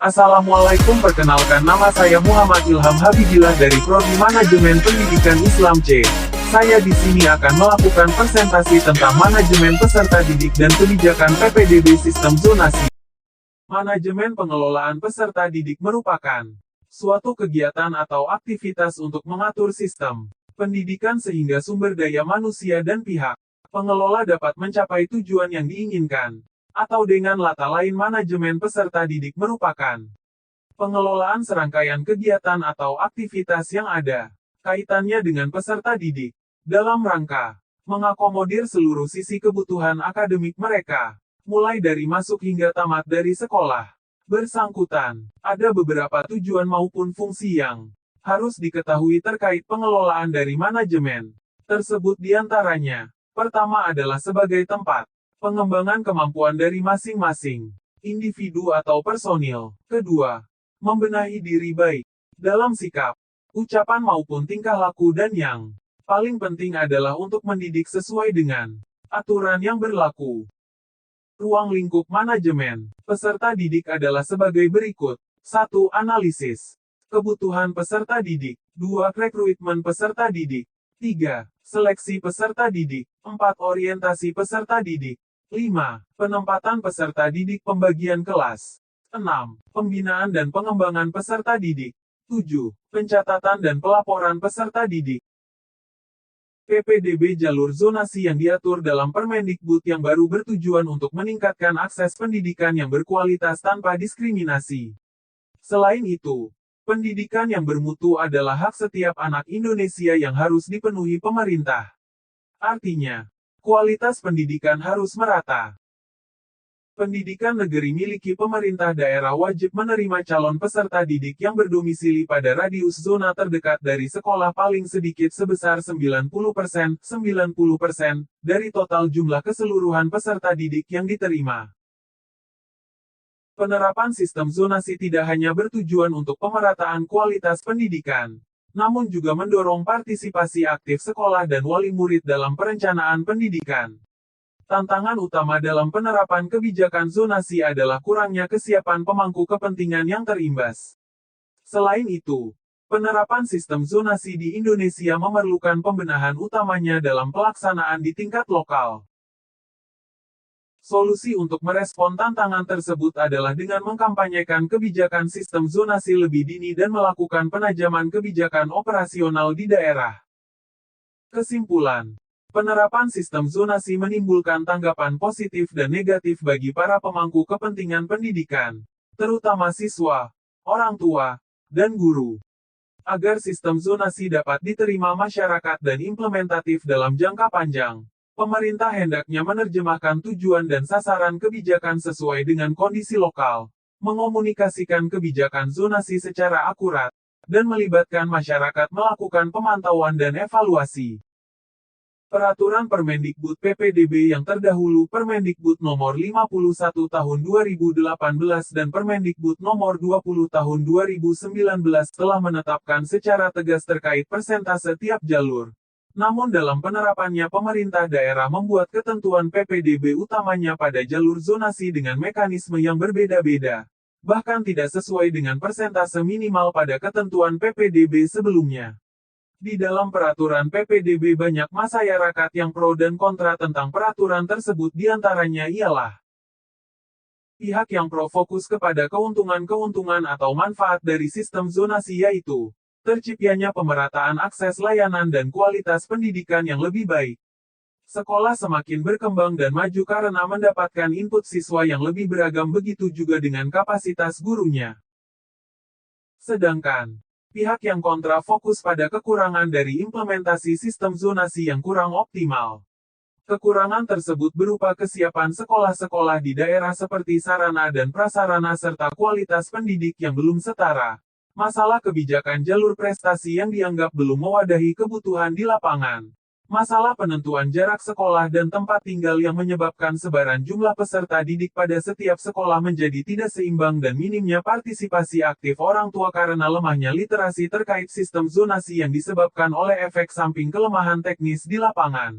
Assalamualaikum, perkenalkan nama saya Muhammad Ilham Habibillah dari Prodi Manajemen Pendidikan Islam C. Saya di sini akan melakukan presentasi tentang manajemen peserta didik dan kebijakan PPDB Sistem Zonasi. Manajemen pengelolaan peserta didik merupakan suatu kegiatan atau aktivitas untuk mengatur sistem pendidikan sehingga sumber daya manusia dan pihak pengelola dapat mencapai tujuan yang diinginkan. Atau dengan kata lain, manajemen peserta didik merupakan pengelolaan serangkaian kegiatan atau aktivitas yang ada kaitannya dengan peserta didik, dalam rangka mengakomodir seluruh sisi kebutuhan akademik mereka, mulai dari masuk hingga tamat dari sekolah bersangkutan. Ada beberapa tujuan maupun fungsi yang harus diketahui terkait pengelolaan dari manajemen tersebut, diantaranya, pertama adalah sebagai tempat pengembangan kemampuan dari masing-masing individu atau personil. Kedua, membenahi diri baik dalam sikap, ucapan maupun tingkah laku, dan yang paling penting adalah untuk mendidik sesuai dengan aturan yang berlaku. Ruang lingkup manajemen peserta didik adalah sebagai berikut. 1. Analisis kebutuhan peserta didik. 2. Rekrutmen peserta didik. 3. Seleksi peserta didik. 4. Orientasi peserta didik. 5. Penempatan peserta didik, pembagian kelas. 6. Pembinaan dan pengembangan peserta didik. 7. Pencatatan dan pelaporan peserta didik. PPDB jalur zonasi yang diatur dalam Permendikbud yang baru bertujuan untuk meningkatkan akses pendidikan yang berkualitas tanpa diskriminasi. Selain itu, pendidikan yang bermutu adalah hak setiap anak Indonesia yang harus dipenuhi pemerintah. Artinya, kualitas pendidikan harus merata. Pendidikan negeri miliki pemerintah daerah wajib menerima calon peserta didik yang berdomisili pada radius zona terdekat dari sekolah paling sedikit sebesar 90% dari total jumlah keseluruhan peserta didik yang diterima. Penerapan sistem zonasi tidak hanya bertujuan untuk pemerataan kualitas pendidikan, namun juga mendorong partisipasi aktif sekolah dan wali murid dalam perencanaan pendidikan. Tantangan utama dalam penerapan kebijakan zonasi adalah kurangnya kesiapan pemangku kepentingan yang terimbas. Selain itu, penerapan sistem zonasi di Indonesia memerlukan pembenahan utamanya dalam pelaksanaan di tingkat lokal. Solusi untuk merespon tantangan tersebut adalah dengan mengkampanyekan kebijakan sistem zonasi lebih dini dan melakukan penajaman kebijakan operasional di daerah. Kesimpulan, penerapan sistem zonasi menimbulkan tanggapan positif dan negatif bagi para pemangku kepentingan pendidikan, terutama siswa, orang tua, dan guru. Agar sistem zonasi dapat diterima masyarakat dan implementatif dalam jangka panjang, pemerintah hendaknya menerjemahkan tujuan dan sasaran kebijakan sesuai dengan kondisi lokal, mengomunikasikan kebijakan zonasi secara akurat, dan melibatkan masyarakat melakukan pemantauan dan evaluasi. Peraturan Permendikbud PPDB yang terdahulu, Permendikbud Nomor 51 Tahun 2018 dan Permendikbud Nomor 20 Tahun 2019 telah menetapkan secara tegas terkait persentase tiap jalur. Namun dalam penerapannya pemerintah daerah membuat ketentuan PPDB utamanya pada jalur zonasi dengan mekanisme yang berbeda-beda, bahkan tidak sesuai dengan persentase minimal pada ketentuan PPDB sebelumnya. Di dalam peraturan PPDB banyak masyarakat yang pro dan kontra tentang peraturan tersebut, diantaranya ialah pihak yang pro fokus kepada keuntungan-keuntungan atau manfaat dari sistem zonasi, yaitu terciptanya pemerataan akses layanan dan kualitas pendidikan yang lebih baik. Sekolah semakin berkembang dan maju karena mendapatkan input siswa yang lebih beragam, begitu juga dengan kapasitas gurunya. Sedangkan pihak yang kontra fokus pada kekurangan dari implementasi sistem zonasi yang kurang optimal. Kekurangan tersebut berupa kesiapan sekolah-sekolah di daerah seperti sarana dan prasarana serta kualitas pendidik yang belum setara. Masalah kebijakan jalur prestasi yang dianggap belum mewadahi kebutuhan di lapangan. Masalah penentuan jarak sekolah dan tempat tinggal yang menyebabkan sebaran jumlah peserta didik pada setiap sekolah menjadi tidak seimbang dan minimnya partisipasi aktif orang tua karena lemahnya literasi terkait sistem zonasi yang disebabkan oleh efek samping kelemahan teknis di lapangan.